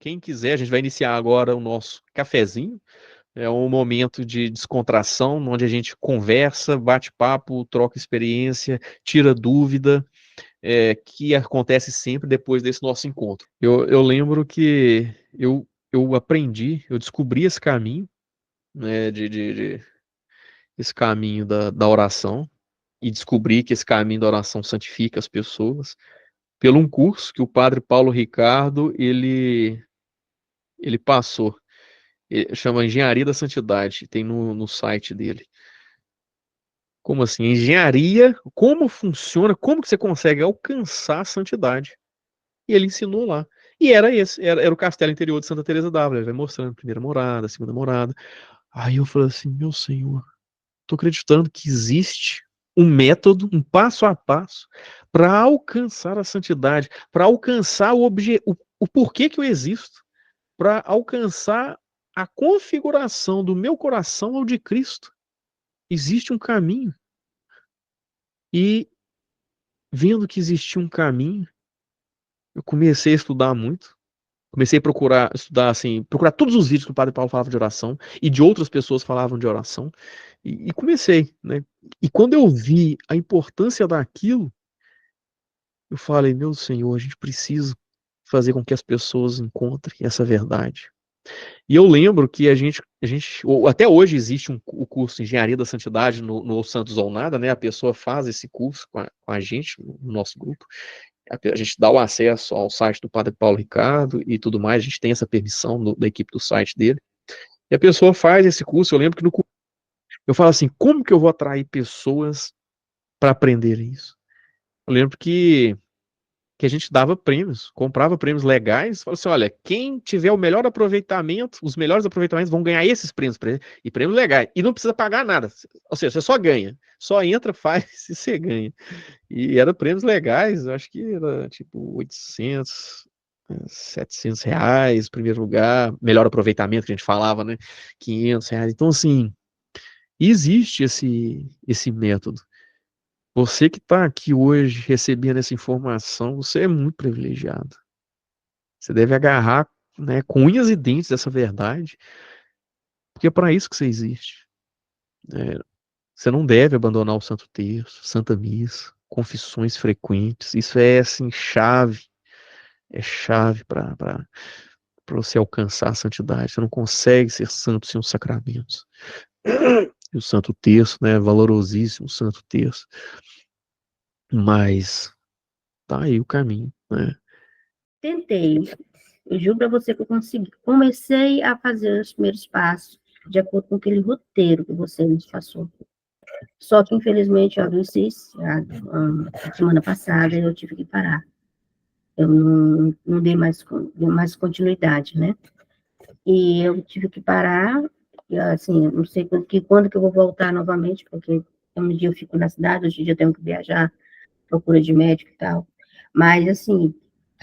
quem quiser, a gente vai iniciar agora o nosso cafezinho. É um momento de descontração, onde a gente conversa, bate papo, troca experiência, tira dúvida, que acontece sempre depois desse nosso encontro. Eu lembro que eu aprendi, eu descobri esse caminho, né, esse caminho da oração, e descobri que esse caminho da oração santifica as pessoas, pelo um curso que o padre Paulo Ricardo, ele passou. Chama Engenharia da Santidade, tem no site dele. Como assim? Engenharia, como funciona, como que você consegue alcançar a santidade? E ele ensinou lá. E era o castelo interior de Santa Teresa d'Ávila. Ele vai mostrando a primeira morada, a segunda morada. Aí eu falei assim, meu Senhor, tô acreditando que existe um método, um passo a passo, para alcançar a santidade, para alcançar o porquê que eu existo, para alcançar a configuração do meu coração ao de Cristo. Existe um caminho. E vendo que existia um caminho, eu comecei a estudar muito. Comecei a estudar assim, procurar todos os vídeos que o Padre Paulo falava de oração e de outras pessoas falavam de oração. E comecei, né? E quando eu vi a importância daquilo, eu falei, meu Senhor, a gente precisa fazer com que as pessoas encontrem essa verdade. E eu lembro que ou até hoje existe o curso de Engenharia da Santidade no Santos ou Nada, né? A pessoa faz esse curso com a gente, no nosso grupo. A gente dá o acesso ao site do Padre Paulo Ricardo e tudo mais, a gente tem essa permissão da equipe do site dele. E a pessoa faz esse curso, eu lembro que no curso eu falo assim, como que eu vou atrair pessoas para aprender isso? Eu lembro que a gente dava prêmios, comprava prêmios legais, falava assim, olha, quem tiver o melhor aproveitamento, os melhores aproveitamentos vão ganhar esses prêmios, e prêmios legais, e não precisa pagar nada, ou seja, você só ganha, só entra, faz e você ganha. E era prêmios legais, eu acho que era tipo 800, R$ 700, primeiro lugar, melhor aproveitamento que a gente falava, né? R$ 500. Então, assim, existe esse método. Você que está aqui hoje recebendo essa informação, você é muito privilegiado. Você deve agarrar, né, com unhas e dentes essa verdade, porque é para isso que você existe. Né? Você não deve abandonar o Santo Terço, Santa Missa, confissões frequentes. Isso é, assim, chave para você alcançar a santidade. Você não consegue ser santo sem os sacramentos. E o Santo Terço, né, valorosíssimo o Santo Terço. Mas tá aí o caminho, né? Tentei. Eu juro para você que eu consegui. Comecei a fazer os primeiros passos de acordo com aquele roteiro que você nos passou. Só que, infelizmente, eu adoeci a semana passada e eu tive que parar. Eu não dei mais continuidade, né? E eu tive que parar, e, assim, não sei quando que eu vou voltar novamente, porque um dia eu fico na cidade, outro dia eu tenho que viajar, procura de médico e tal. Mas, assim,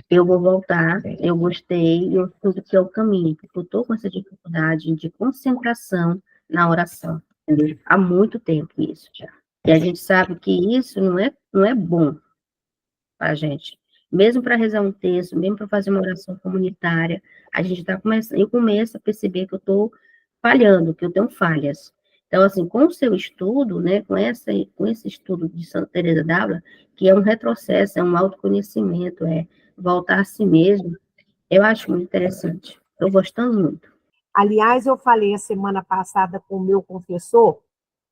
eu vou voltar, eu gostei, eu tudo que é o caminho, porque eu estou com essa dificuldade de concentração na oração, entendeu? Há muito tempo isso já. E a gente sabe que isso não é bom para a gente. Mesmo para rezar um texto, mesmo para fazer uma oração comunitária, a gente está começando, eu começo a perceber que eu estou falhando, que eu tenho falhas. Então, assim, com o seu estudo, né, com esse estudo de Santa Teresa d'Ávila, que é um retrocesso, é um autoconhecimento, é voltar a si mesmo, eu acho muito interessante. Estou gostando muito. Aliás, eu falei a semana passada com o meu confessor,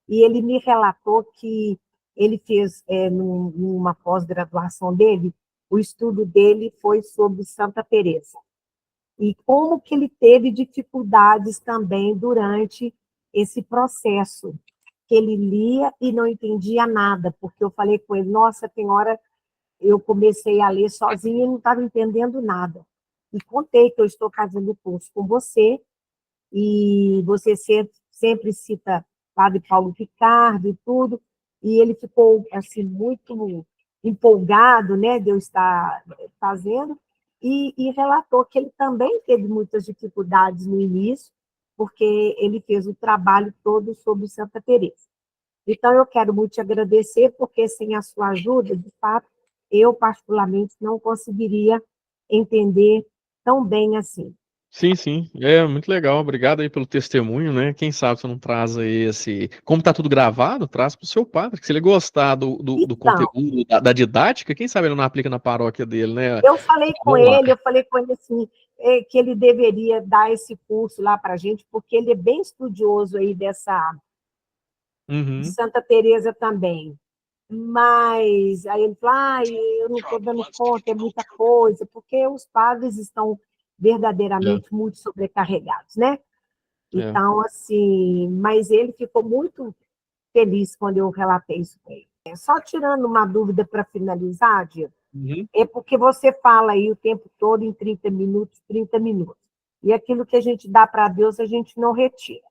e ele me relatou que ele fez, numa pós-graduação dele, o estudo dele foi sobre Santa Teresa. E como que ele teve dificuldades também durante esse processo, que ele lia e não entendia nada, porque eu falei com ele, nossa, tem hora eu comecei a ler sozinha e não estava entendendo nada. E contei que eu estou fazendo o curso com você, e você sempre cita Padre Paulo Ricardo e tudo, e ele ficou assim muito empolgado, né, de eu estar fazendo, e relatou que ele também teve muitas dificuldades no início, porque ele fez o trabalho todo sobre Santa Teresa. Então, eu quero muito te agradecer, porque sem a sua ajuda, de fato, eu particularmente não conseguiria entender tão bem assim. Sim, sim. É muito legal. Obrigado aí pelo testemunho, né? Quem sabe você não traz aí esse. Como tá tudo gravado, traz pro seu padre. Que se ele gostar do Então, conteúdo, da didática, quem sabe ele não aplica na paróquia dele, né? eu falei com Vamos lá. ele, assim, que ele deveria dar esse curso lá para a gente, porque ele é bem estudioso aí de Uhum. Santa Teresa também. Mas aí ele falou, eu não estou dando conta, é muita coisa, porque os padres estão É, verdadeiramente muito sobrecarregados, né? é. Então, assim, mas ele ficou muito feliz quando eu relatei isso para ele. Só tirando uma dúvida para finalizar, Diego, Uhum. é porque você fala aí o tempo todo em 30 minutos, 30 minutos. E aquilo que a gente dá para Deus, a gente não retira.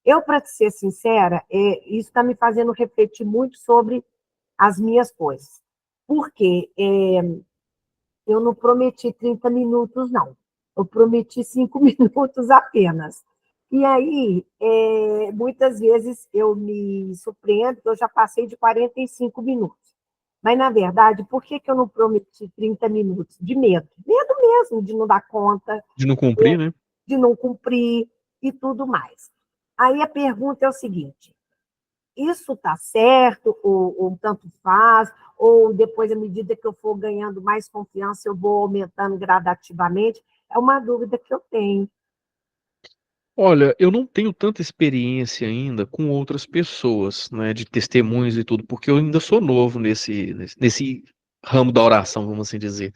Eu, para te ser sincera, isso está me fazendo refletir muito sobre as minhas coisas. Porque eu não prometi 30 minutos, não. Eu prometi 5 minutos apenas. E aí, muitas vezes eu me surpreendo, que eu já passei de 45 minutos. Mas, na verdade, por que eu não prometi 30 minutos? De medo. Medo mesmo de não dar conta, De não cumprir, né? de não cumprir e tudo mais. Aí a pergunta é o seguinte: isso está certo, ou tanto faz, ou depois, à medida que eu for ganhando mais confiança, eu vou aumentando gradativamente? É uma dúvida que eu tenho. Olha, eu não tenho tanta experiência ainda com outras pessoas, né, de testemunhos e tudo, porque eu ainda sou novo nesse ramo da oração, vamos assim dizer.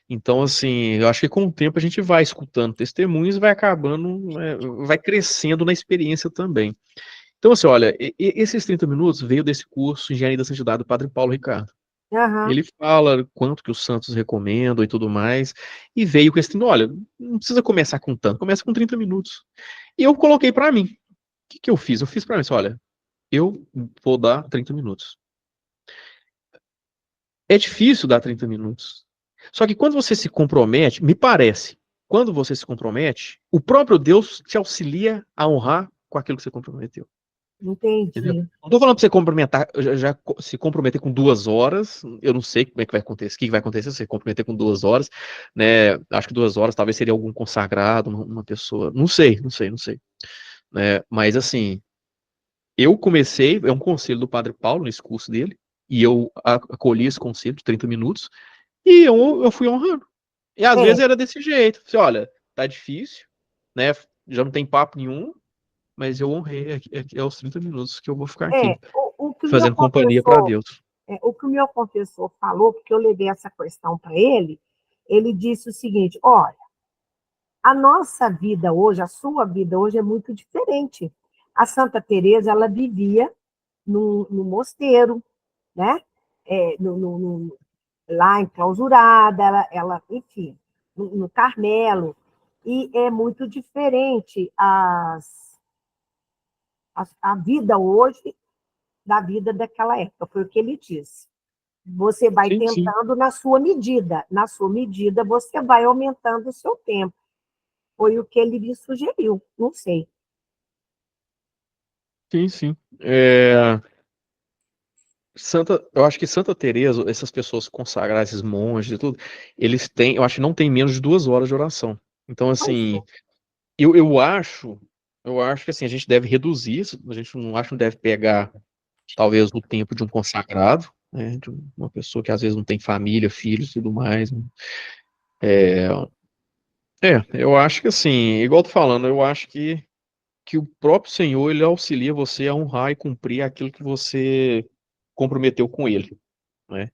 Então, assim, eu acho que com o tempo a gente vai escutando testemunhos e vai acabando, né, vai crescendo na experiência também. Então, assim, olha, esses 30 minutos veio desse curso Engenharia da Santidade do Padre Paulo Ricardo. Aham. Ele fala quanto que os santos recomendam e tudo mais, e veio com esse, olha, não precisa começar com tanto, começa com 30 minutos. E eu coloquei pra mim. O que eu fiz? Eu fiz pra mim, assim, olha, eu vou dar 30 minutos. É difícil dar 30 minutos. Só que quando você se compromete, me parece, quando você se compromete, o próprio Deus te auxilia a honrar com aquilo que você comprometeu. Entendeu? Entendi. Não tô falando pra você comprometer, se comprometer com 2 horas. Eu não sei como é que vai acontecer, o que vai acontecer se você comprometer com 2 horas, né? Acho que 2 horas talvez seria algum consagrado, uma pessoa. Não sei, não sei, não sei. Né? Mas assim, eu comecei, é um conselho do Padre Paulo nesse curso dele, e eu acolhi esse conselho de 30 minutos, e eu fui honrando. E às vezes É, era desse jeito. Você, olha, tá difícil, né? Já não tem papo nenhum, mas eu honrei aqui aos 30 minutos que eu vou ficar aqui, o que o meu fazendo companhia para confessor, Deus. o que o meu confessor falou, porque eu levei essa questão para ele disse o seguinte: olha, a nossa vida hoje, a sua vida hoje é muito diferente. A Santa Teresa, ela vivia no mosteiro, né? É, lá enclausurada, enfim, no Carmelo. E é muito diferente a vida hoje da vida daquela época, foi o que ele disse. Você vai Sim, sim, tentando na sua medida você vai aumentando o seu tempo. Foi o que ele me sugeriu, não sei. sim, sim. Eu acho que Santa Teresa, essas pessoas consagradas, esses monges e tudo, eles têm, eu acho que não tem menos de 2 horas de oração. Então, Pois assim, é. eu acho que assim, a gente deve reduzir isso, a gente não acho que não deve pegar, talvez, o tempo de um consagrado, né, de uma pessoa que às vezes não tem família, filhos e tudo mais, né. Eu acho que assim, igual eu tô falando, eu acho que o próprio Senhor, ele auxilia você a honrar e cumprir aquilo que você comprometeu com ele, né.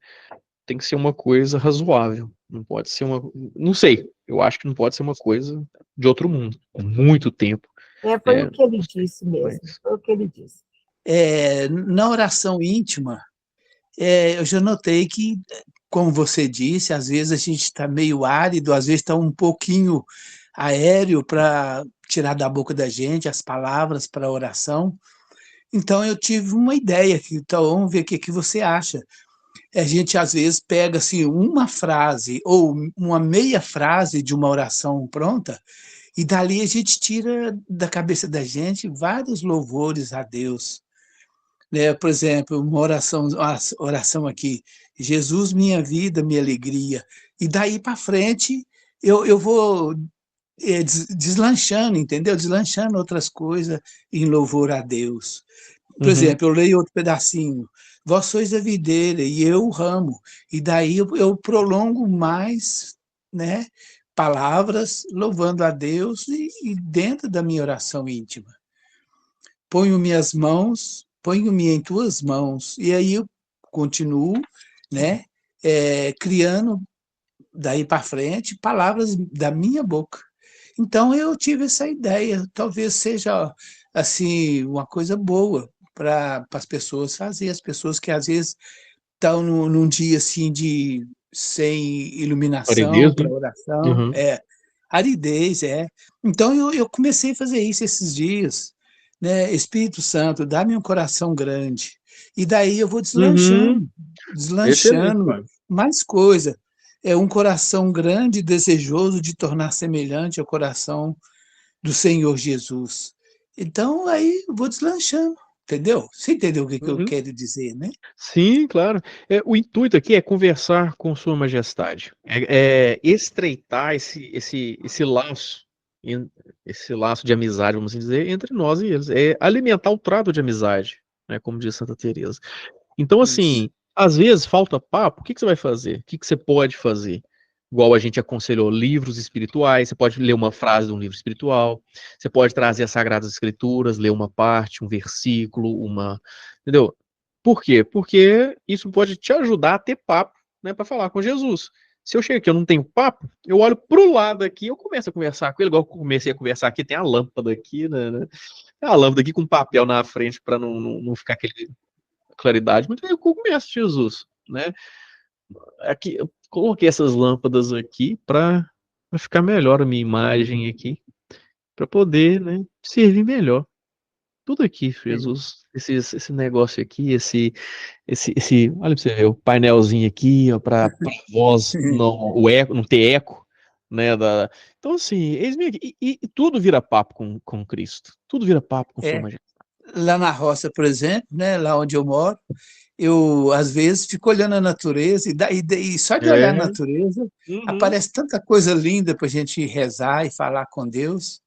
Tem que ser uma coisa razoável, não pode ser não sei, eu acho que não pode ser uma coisa de outro mundo, com muito tempo, Foi o né, que ele disse mas mesmo, foi o que ele disse. Na oração íntima, eu já notei que, como você disse, às vezes a gente está meio árido, às vezes está um pouquinho aéreo para tirar da boca da gente as palavras para a oração. Então eu tive uma ideia aqui, então vamos ver o que, que você acha. A gente às vezes pega assim uma frase ou uma meia frase de uma oração pronta e dali a gente tira da cabeça da gente vários louvores a Deus, né? Por exemplo, uma oração aqui, Jesus, minha vida, minha alegria. E daí para frente eu vou deslanchando, entendeu? Deslanchando outras coisas em louvor a Deus. Por Uhum. exemplo, eu leio outro pedacinho. Vós sois a videira e eu o ramo. E daí eu prolongo mais, né, palavras louvando a Deus e dentro da minha oração íntima. Ponho-me em tuas mãos. E aí eu continuo, né, criando daí para frente palavras da minha boca. Então eu tive essa ideia, talvez seja assim uma coisa boa para as pessoas fazer, as pessoas que às vezes estão num dia assim de sem iluminação Aridez, né? para oração, Uhum. aridez, é. Então eu comecei a fazer isso esses dias, né? Espírito Santo, dá-me um coração grande. E daí eu vou Uhum. deslanchando, Excelente, deslanchando pai. mais coisa. É um coração grande e desejoso de tornar semelhante ao coração do Senhor Jesus. Então, aí eu vou deslanchando, entendeu? Você entendeu o que eu Uhum. quero dizer, né? Sim, claro. O intuito aqui é conversar com Sua Majestade, é estreitar esse laço, esse laço de amizade, vamos assim dizer, entre nós e eles, é alimentar o trato de amizade, né, como diz Santa Teresa. Então, Isso. assim, às vezes falta papo, o que que você vai fazer? O que que você pode fazer? Igual a gente aconselhou, livros espirituais, você pode ler uma frase de um livro espiritual, você pode trazer as Sagradas Escrituras, ler uma parte, um versículo, entendeu? Por quê? Porque isso pode te ajudar a ter papo, né, para falar com Jesus. Se eu chego aqui, eu não tenho papo, eu olho pro lado aqui, eu começo a conversar com ele, igual eu comecei a conversar aqui, tem a lâmpada aqui, né? Tem a lâmpada aqui com papel na frente para não ficar aquele claridade, mas eu começo, Jesus, né? Aqui, eu coloquei essas lâmpadas aqui para ficar melhor a minha imagem aqui, para poder, né, servir melhor. Tudo aqui, Jesus, esse negócio aqui, olha pra você ver, o painelzinho aqui, ó, para voz não, o eco, não ter eco, né, então assim, eis-me aqui, e tudo vira papo com Cristo, tudo vira papo com Sua É. Majestade. Lá na roça, por exemplo, né, lá onde eu moro, eu às vezes fico olhando a natureza e só de olhar a É, natureza uhum, aparece tanta coisa linda para a gente rezar e falar com Deus,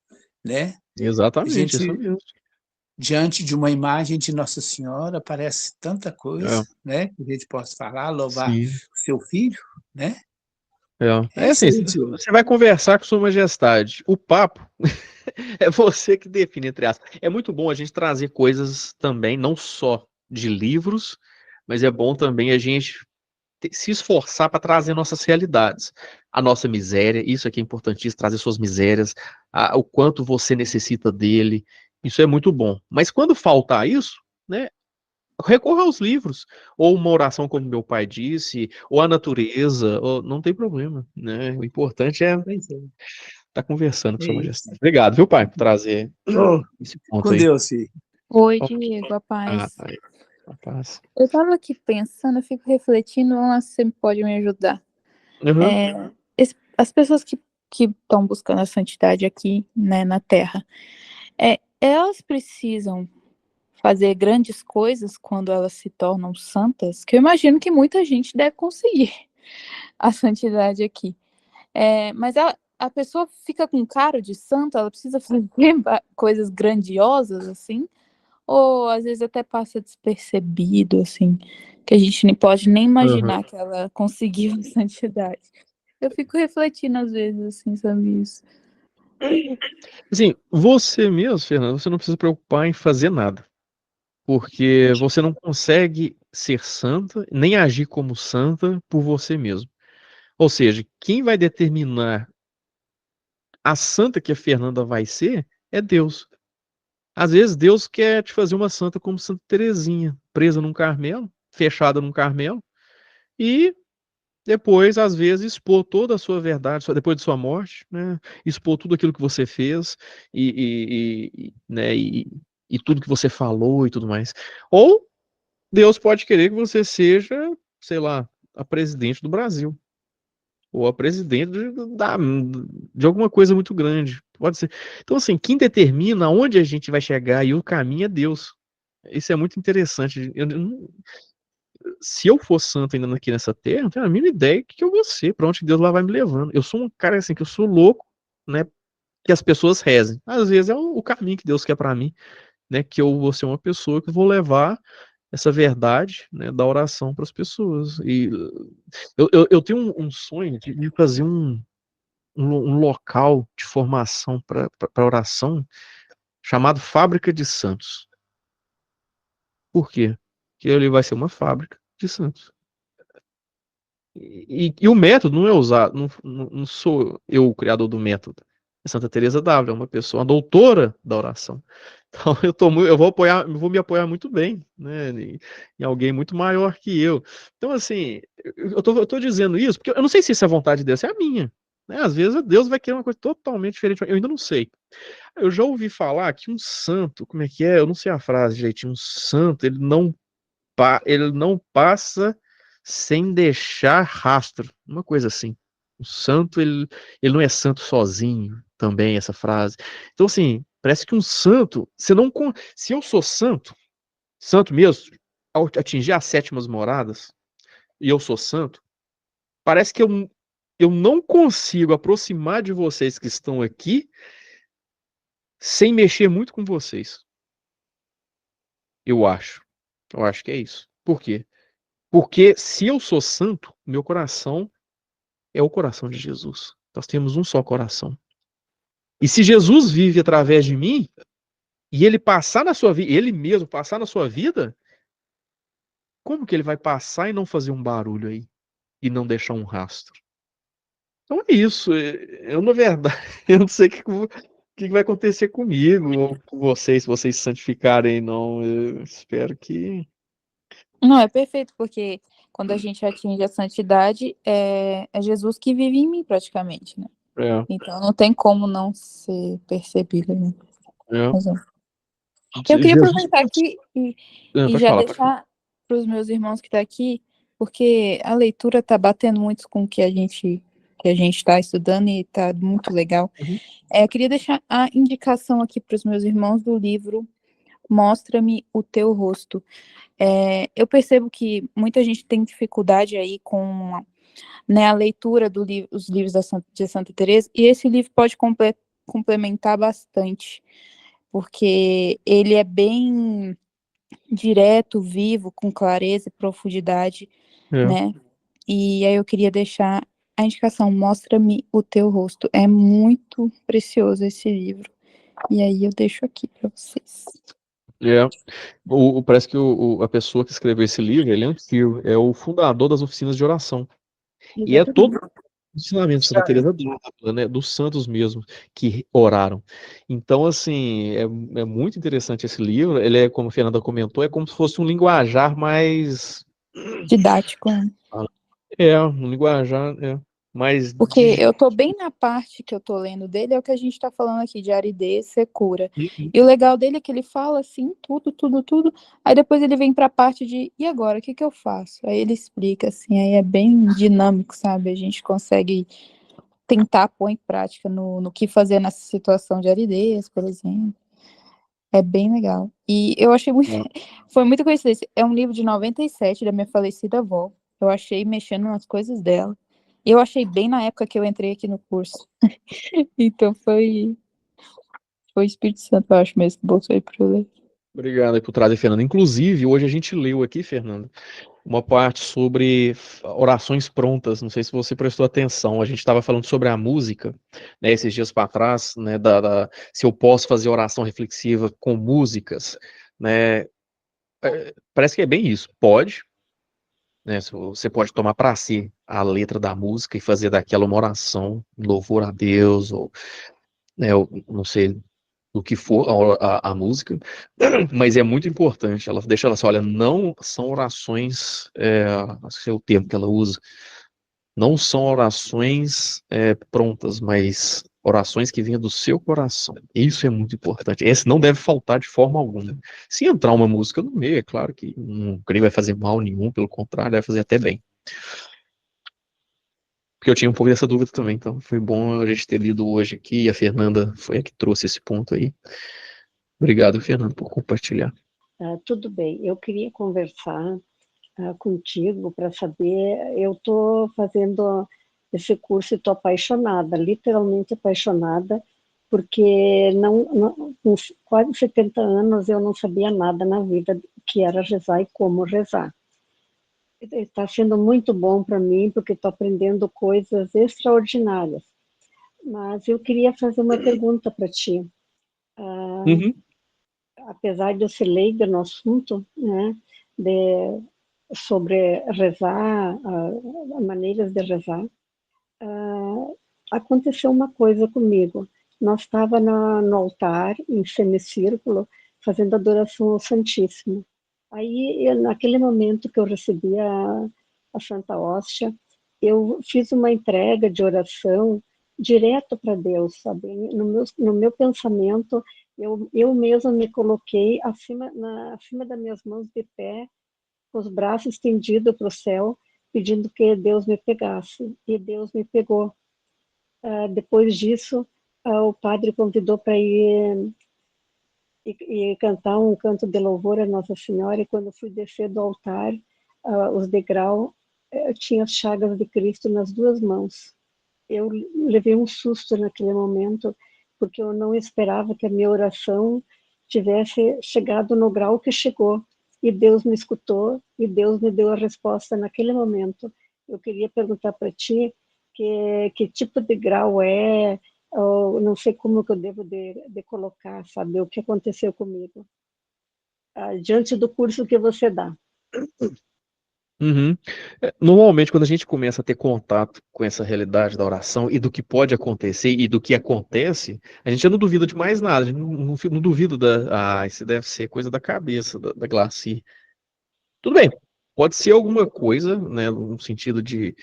né? A exatamente, isso gente mesmo. diante de uma imagem de Nossa Senhora aparece tanta coisa, É, né? Que a gente possa falar, louvar sim. o seu filho, né? É É isso assim, aí, tio. você vai conversar com Sua Majestade. O papo é você que define, entre aspas. É muito bom a gente trazer coisas também, não só de livros, mas é bom também a gente se esforçar para trazer nossas realidades. A nossa miséria, isso aqui é importantíssimo, trazer suas misérias, o quanto você necessita dele. Isso é muito bom. Mas quando faltar isso, né, recorra aos livros, ou uma oração, como meu pai disse, ou a natureza, ou, não tem problema, né? O importante é Pois é, estar conversando com é Sua isso. Majestade. Obrigado, viu, pai, por trazer Oh, esse ponto com aí. Deus, filho. Oi, Ó, Diego, a paz. ai, a paz. Eu tava aqui pensando, eu fico refletindo, vamos lá se você pode me ajudar. Uhum, As pessoas que estão buscando a santidade aqui, né, na Terra, elas precisam fazer grandes coisas quando elas se tornam santas, que eu imagino que muita gente deve conseguir a santidade aqui. Mas a pessoa fica com cara de santa, ela precisa fazer coisas grandiosas, assim, ou às vezes até passa despercebido, assim, que a gente nem pode nem uhum. imaginar que ela conseguiu a santidade. Eu fico refletindo às vezes, assim, sobre isso. Assim, você mesmo, Fernando, você não precisa se preocupar em fazer nada, porque você não consegue ser santa, nem agir como santa por você mesmo. Ou seja, quem vai determinar a santa que a Fernanda vai ser é Deus. Às vezes Deus quer te fazer uma santa como Santa Teresinha, presa num Carmelo, fechada num Carmelo, e depois, às vezes, expor toda a sua verdade, depois de sua morte, né? Expor tudo aquilo que você fez né, e tudo que você falou e tudo mais. Ou Deus pode querer que você seja, sei lá, a presidente do Brasil. Ou a presidente de alguma coisa muito grande. Pode ser. Então, assim, quem determina onde a gente vai chegar e o caminho é Deus. Isso é muito interessante. se eu for santo ainda aqui nessa terra, eu não tenho a mínima ideia do que eu vou ser, pra onde Deus lá vai me levando. Eu sou um cara assim, que eu sou louco, né, que as pessoas rezem. Às vezes é o caminho que Deus quer pra mim, né, que eu vou ser uma pessoa que vou levar essa verdade, né, da oração para as pessoas. E eu tenho um sonho de fazer um local de formação para oração chamado Fábrica de Santos. Por quê? Porque ele vai ser uma fábrica de santos. E o método não é usado, não sou eu o criador do método. É Santa Teresa d'Ávila, é uma pessoa, uma doutora da oração. Então eu vou me apoiar muito bem, né, em alguém muito maior que eu. Então assim, eu tô dizendo isso porque eu não sei se isso é a vontade de Deus, é a minha. Né? Às vezes Deus vai querer uma coisa totalmente diferente. Eu ainda não sei. Eu já ouvi falar que um santo, como é que é? Eu não sei a frase direitinho. Um santo, ele não passa sem deixar rastro. Uma coisa assim. O santo, ele não é santo sozinho, também, essa frase. Então, assim, parece que um santo, se eu sou santo, santo mesmo, ao atingir as sétimas moradas, e eu sou santo, parece que eu não consigo aproximar de vocês que estão aqui sem mexer muito com vocês. Eu acho. Eu acho que é isso. Por quê? Porque se eu sou santo, meu coração é o coração de Jesus. Nós temos um só coração. E se Jesus vive através de mim, e ele passar na sua vida, ele mesmo passar na sua vida, como que ele vai passar e não fazer um barulho aí? E não deixar um rastro? Então é isso. Eu, na verdade, eu não sei o que vai acontecer comigo, ou com vocês, se vocês se santificarem, não. Eu espero que. Não, é perfeito, porque quando a gente atinge a santidade, é Jesus que vive em mim, praticamente, né? É, Então não tem como não ser percebido, né? é. Mas, eu queria Jesus. aproveitar aqui e Pode já falar, pode falar. deixar para os meus irmãos que estão aqui, porque a leitura está batendo muito com o que a gente está estudando e está muito legal. Uhum. Eu queria deixar a indicação aqui para os meus irmãos do livro Mostra-me o Teu Rosto. Eu percebo que muita gente tem dificuldade aí com, né, a leitura dos livros de Santa Teresa, e esse livro pode complementar bastante, porque ele é bem direto, vivo, com clareza e profundidade, É. né? E aí eu queria deixar a indicação, Mostra-me o Teu Rosto. É muito precioso esse livro. E aí eu deixo aqui para vocês. É. Parece que a pessoa que escreveu esse livro, ele é antigo, é o fundador das oficinas de oração. E é todo Exatamente. o ensinamento de Santa Teresa d'Ávila, né, dos santos mesmo, que oraram. Então, assim, é muito interessante esse livro. Ele é, como a Fernanda comentou, é como se fosse um linguajar mais. Didático, né? Um linguajar, mais. Porque eu tô bem na parte que eu tô lendo dele, é o que a gente tá falando aqui, de aridez, secura. Uhum. E o legal dele é que ele fala assim, tudo, tudo, tudo, aí depois ele vem pra parte de, e agora, o que que eu faço? Aí ele explica, assim, aí é bem dinâmico, sabe? A gente consegue tentar pôr em prática no que fazer nessa situação de aridez, por exemplo. É bem legal. E eu achei muito, foi muita coincidência. É um livro de 97, da minha falecida avó. Eu achei mexendo nas coisas dela. E eu achei bem na época que eu entrei aqui no curso. Então foi o Espírito Santo, eu acho mesmo, que bolsou aí pra eu ler. Obrigado aí por trazer, Fernanda. Inclusive, hoje a gente leu aqui, Fernanda, uma parte sobre orações prontas. Não sei se você prestou atenção. A gente estava falando sobre a música, né, esses dias para trás, né, se eu posso fazer oração reflexiva com músicas, né? Parece que é bem isso. Pode, né? Você pode tomar para si a letra da música e fazer daquela uma oração, um louvor a Deus, ou, né, eu não sei do que for a música, mas é muito importante. Ela deixa ela assim, olha, não são orações, acho que é o termo que ela usa, não são orações prontas, mas orações que venham do seu coração. Isso é muito importante. Esse não deve faltar de forma alguma. Se entrar uma música no meio, é claro que não creio que vai fazer mal nenhum, pelo contrário, vai fazer até bem. Porque eu tinha um pouco dessa dúvida também, então foi bom a gente ter lido hoje aqui, e a Fernanda foi a que trouxe esse ponto aí. Obrigado, Fernando, por compartilhar. Tudo bem, eu queria conversar contigo para saber. Eu estou fazendo esse curso e estou apaixonada, literalmente apaixonada, porque com quase 70 anos eu não sabia nada na vida que era rezar e como rezar. Está sendo muito bom para mim, porque estou aprendendo coisas extraordinárias. Mas eu queria fazer uma pergunta para ti. Uhum. Apesar de eu ser leiga no assunto, né, sobre rezar, maneiras de rezar, aconteceu uma coisa comigo. Nós estávamos no altar, em semicírculo, fazendo adoração ao Santíssimo. Aí, naquele momento que eu recebi a Santa Hóstia, eu fiz uma entrega de oração direto para Deus, sabe? No meu pensamento, eu mesma me coloquei acima das minhas mãos de pé, com os braços estendidos para o céu, pedindo que Deus me pegasse. E Deus me pegou. Depois disso, o padre convidou para ir e cantar um canto de louvor a Nossa Senhora, e quando eu fui descer do altar, os degraus, eu tinha as chagas de Cristo nas duas mãos. Eu levei um susto naquele momento, porque eu não esperava que a minha oração tivesse chegado no grau que chegou, e Deus me escutou, e Deus me deu a resposta naquele momento. Eu queria perguntar para ti que tipo de grau é, ou não sei como que eu devo de colocar, sabe, o que aconteceu comigo, diante do curso que você dá. Uhum. Normalmente, quando a gente começa a ter contato com essa realidade da oração e do que pode acontecer e do que acontece, a gente já não duvida de mais nada, a gente não duvida isso deve ser coisa da cabeça da Glaci. Tudo bem, pode ser alguma coisa, né, no sentido de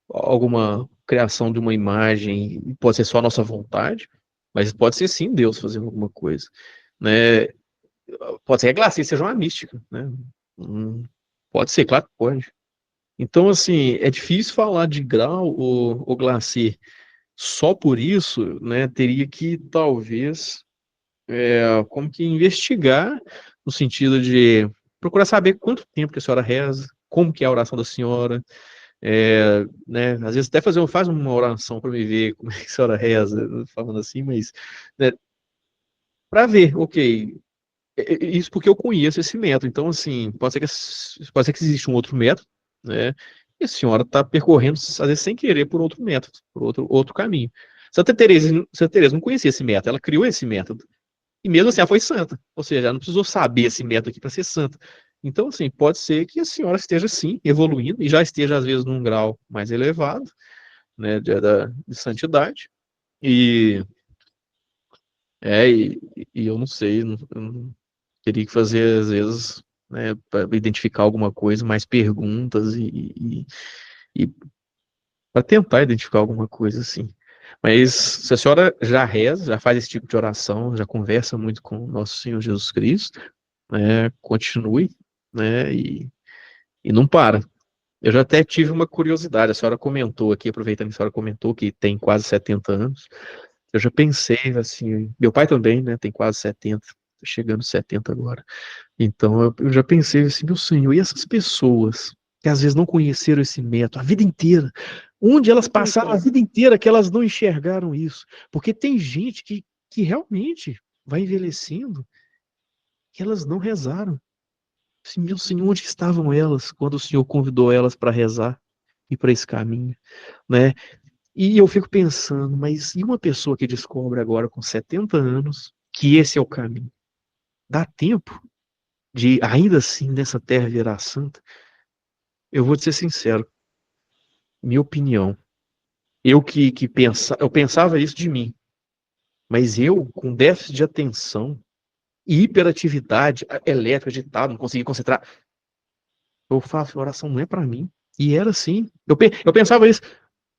alguma criação de uma imagem, pode ser só a nossa vontade, mas pode ser sim Deus fazendo alguma coisa, né? Pode ser que a Glaci seja uma mística, né? Pode ser, claro que pode. Então, assim, é difícil falar de grau ou Glacier. Só por isso, né, teria que, talvez, como que investigar, no sentido de procurar saber quanto tempo que a senhora reza, como que é a oração da senhora, né, às vezes até faz uma oração para me ver como é que a senhora reza, falando assim, mas, né, para ver, ok, isso porque eu conheço esse método. Então, assim, pode ser que exista um outro método, né? E a senhora está percorrendo, às vezes, sem querer, por outro método, por outro caminho. Santa Teresa não conhecia esse método, ela criou esse método. E mesmo assim, ela foi santa. Ou seja, ela não precisou saber esse método aqui para ser santa. Então, assim, pode ser que a senhora esteja, sim, evoluindo, e já esteja, às vezes, num grau mais elevado, né, de santidade. E, e eu não sei, teria que fazer, às vezes, né, para identificar alguma coisa, mais perguntas e para tentar identificar alguma coisa assim. Mas se a senhora já reza, já faz esse tipo de oração, já conversa muito com o nosso Senhor Jesus Cristo, né, continue, né, e não para. Eu já até tive uma curiosidade, a senhora comentou aqui, aproveitando que a senhora comentou que tem quase 70 anos, eu já pensei assim, meu pai também, né, tem quase 70, tá chegando 70 agora. Então eu já pensei assim, meu Senhor, e essas pessoas que às vezes não conheceram esse método a vida inteira, onde elas passaram a vida inteira que elas não enxergaram isso? Porque tem gente que realmente vai envelhecendo que elas não rezaram. Assim, meu Senhor, onde estavam elas quando o Senhor convidou elas para rezar e para esse caminho, né? E eu fico pensando, mas e uma pessoa que descobre agora com 70 anos que esse é o caminho? Dá tempo de, ainda assim, nessa terra virar santa? Eu vou te ser sincero, minha opinião, eu pensava isso de mim, mas eu, com déficit de atenção e hiperatividade elétrica agitada, não conseguia concentrar, eu faço, a oração não é para mim. E era assim, eu pensava isso,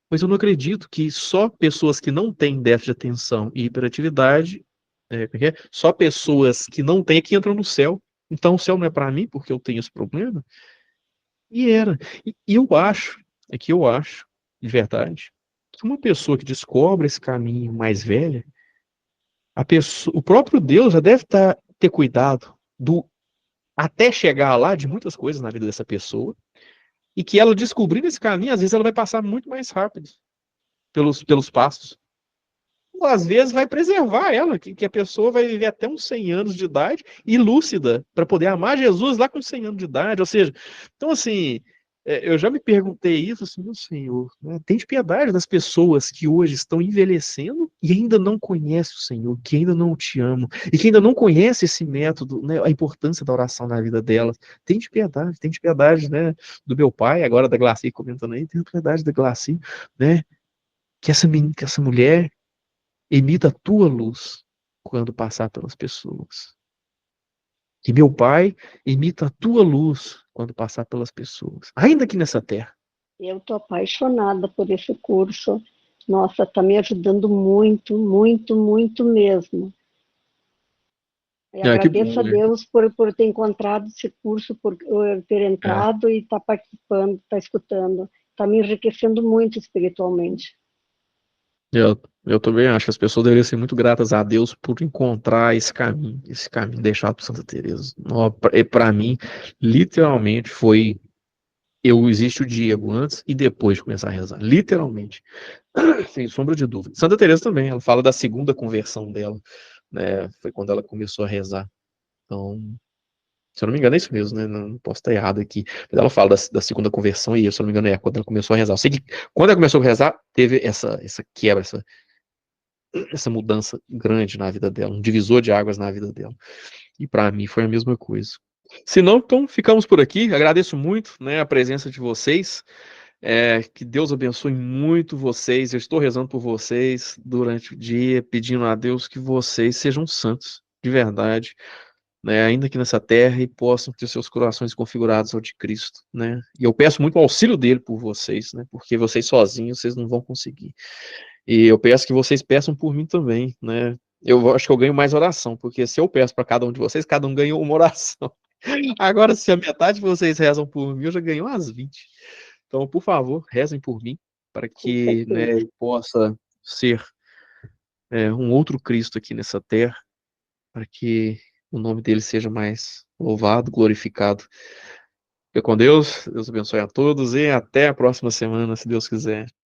mas eu não acredito que só pessoas que não têm déficit de atenção e hiperatividade, como é que é? Só pessoas que não têm é que entram no céu. Então o céu não é para mim porque eu tenho esse problema? E era. E eu acho, de verdade, que uma pessoa que descobre esse caminho mais velha, o próprio Deus já deve ter cuidado do até chegar lá de muitas coisas na vida dessa pessoa, e que ela descobrindo esse caminho, às vezes ela vai passar muito mais rápido pelos passos. Ou às vezes vai preservar ela, que a pessoa vai viver até uns 100 anos de idade e lúcida, para poder amar Jesus lá com 100 anos de idade. Ou seja, então assim, eu já me perguntei isso, assim, meu Senhor, né, tem de piedade das pessoas que hoje estão envelhecendo e ainda não conhecem o Senhor, que ainda não te amam, e que ainda não conhecem esse método, né, a importância da oração na vida delas. Tem de piedade, né, do meu pai, agora da Glaci comentando aí, tem de piedade da Glaci, né, que essa mulher emita a tua luz quando passar pelas pessoas. Que meu Pai emita a tua luz quando passar pelas pessoas, ainda aqui nessa terra. Eu estou apaixonada por esse curso. Nossa, está me ajudando muito, muito, muito mesmo. E Que agradeço bom, a né? Deus por ter encontrado esse curso, por ter entrado e estar participando, estar escutando. Está me enriquecendo muito espiritualmente. Eu também acho que as pessoas deveriam ser muito gratas a Deus por encontrar esse caminho deixado por Santa Teresa. Para mim, literalmente foi existe o Diego antes e depois de começar a rezar, literalmente, sem sombra de dúvida. Santa Teresa também, ela fala da segunda conversão dela, né? Foi quando ela começou a rezar. Então, se eu não me engano, é isso mesmo, né? Não posso estar errado aqui. Mas ela fala da segunda conversão, e se eu não me engano, é quando ela começou a rezar. Eu sei que quando ela começou a rezar, teve essa quebra, essa mudança grande na vida dela, um divisor de águas na vida dela. E para mim foi a mesma coisa. Se não, então ficamos por aqui. Agradeço muito, né, a presença de vocês. Que Deus abençoe muito vocês. Eu estou rezando por vocês durante o dia, pedindo a Deus que vocês sejam santos, de verdade, né, ainda aqui nessa terra, e possam ter seus corações configurados ao de Cristo, né? E eu peço muito o auxílio dele por vocês, né? Porque vocês sozinhos vocês não vão conseguir. E eu peço que vocês peçam por mim também, né? Eu acho que eu ganho mais oração, porque se eu peço para cada um de vocês, cada um ganha uma oração. Agora, se a metade de vocês rezam por mim, eu já ganho umas 20. Então, por favor, rezem por mim, para Com que, né, certeza. eu possa ser um outro Cristo aqui nessa terra, para que o nome dele seja mais louvado, glorificado. Fique com Deus, Deus abençoe a todos e até a próxima semana, se Deus quiser.